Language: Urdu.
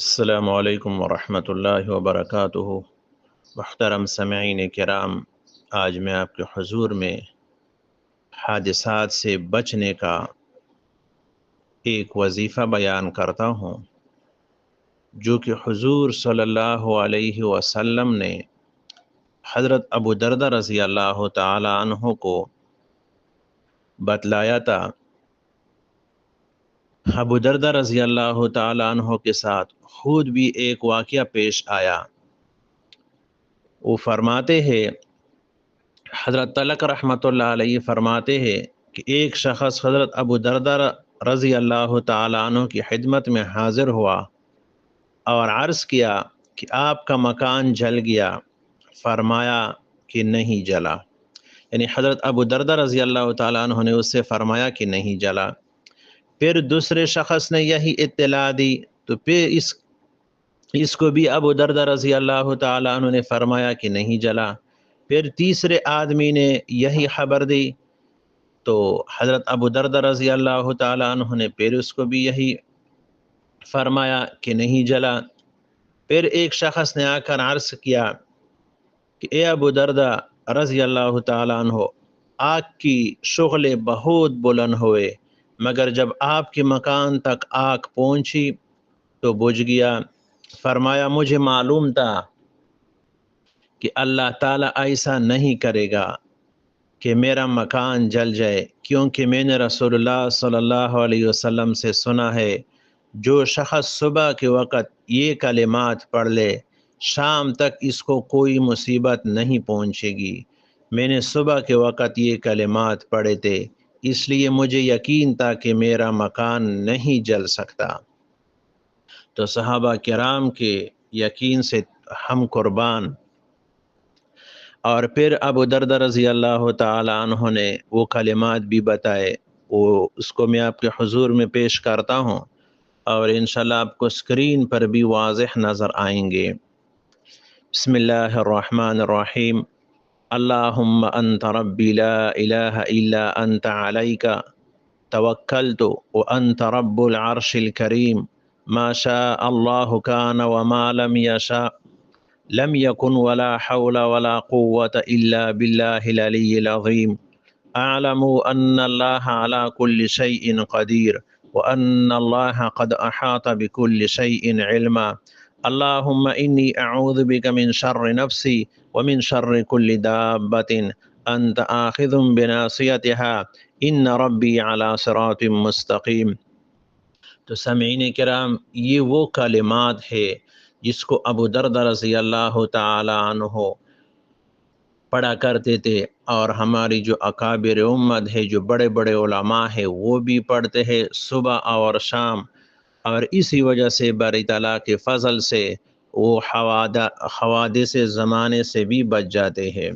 السلام علیکم ورحمۃ اللہ وبرکاتہ۔ محترم سامعین کرام، آج میں آپ کے حضور میں حادثات سے بچنے کا ایک وظیفہ بیان کرتا ہوں، جو کہ حضور صلی اللہ علیہ وسلم نے حضرت ابو دردہ رضی اللہ تعالی عنہ کو بتلایا تھا۔ ابو دردہ رضی اللہ تعالی عنہ کے ساتھ خود بھی ایک واقعہ پیش آیا۔ وہ فرماتے ہیں، حضرت تلک رحمۃ اللہ علیہ فرماتے ہیں کہ ایک شخص حضرت ابو دردہ رضی اللہ تعالی عنہ کی خدمت میں حاضر ہوا اور عرض کیا کہ آپ کا مکان جل گیا؟ فرمایا کہ نہیں جلا، یعنی حضرت ابو دردہ رضی اللہ تعالی عنہ نے اس سے فرمایا کہ نہیں جلا۔ پھر دوسرے شخص نے یہی اطلاع دی تو پھر اس کو بھی ابو دردہ رضی اللہ تعالی عنہ نے فرمایا کہ نہیں جلا۔ پھر تیسرے آدمی نے یہی خبر دی تو حضرت ابو دردہ رضی اللہ تعالی عنہ نے پھر اس کو بھی یہی فرمایا کہ نہیں جلا۔ پھر ایک شخص نے آ کر عرض کیا کہ اے ابو دردہ رضی اللہ تعالی عنہ، آگ کی شعلے بہت بلند ہوئے، مگر جب آپ کے مکان تک آگ پہنچی تو بجھ گیا۔ فرمایا مجھے معلوم تھا کہ اللہ تعالیٰ ایسا نہیں کرے گا کہ میرا مکان جل جائے، کیونکہ میں نے رسول اللہ صلی اللہ علیہ وسلم سے سنا ہے جو شخص صبح کے وقت یہ کلمات پڑھ لے شام تک اس کو کوئی مصیبت نہیں پہنچے گی۔ میں نے صبح کے وقت یہ کلمات پڑھے تھے، اس لیے مجھے یقین تھا کہ میرا مکان نہیں جل سکتا۔ تو صحابہ کرام کے یقین سے ہم قربان۔ اور پھر ابو دردہ رضی اللہ تعالی عنہ نے وہ کلمات بھی بتائے، اس کو میں آپ کے حضور میں پیش کرتا ہوں اور انشاءاللہ آپ کو اسکرین پر بھی واضح نظر آئیں گے۔ بسم اللہ الرحمن الرحیم۔ اللہم انت ربی لا الہ الا انت علیک توکلت وانت رب العرش الکریم ما شاء اللہ کان وما لم یشاء لم يكن ولا حول ولا قوة إلا بالله العلي العظيم أعلم أن الله على كل شيء قدير وأن الله قد أحاط بكل شيء علما اللهم إني أعوذ بك من شر نفسي ومن شر كل دابة أنت آخذ بناصيتها إن ربي على صراط مستقيم۔ تو سامعین کرام، یہ وہ کلمات ہے جس کو ابو دردہ رضی اللہ تعالی عنہ پڑھا کرتے تھے، اور ہماری جو اکابر امت ہے، جو بڑے بڑے علماء ہیں، وہ بھی پڑھتے ہیں صبح اور شام، اور اسی وجہ سے باری تعالیٰ کے فضل سے وہ حوادث زمانے سے بھی بچ جاتے ہیں۔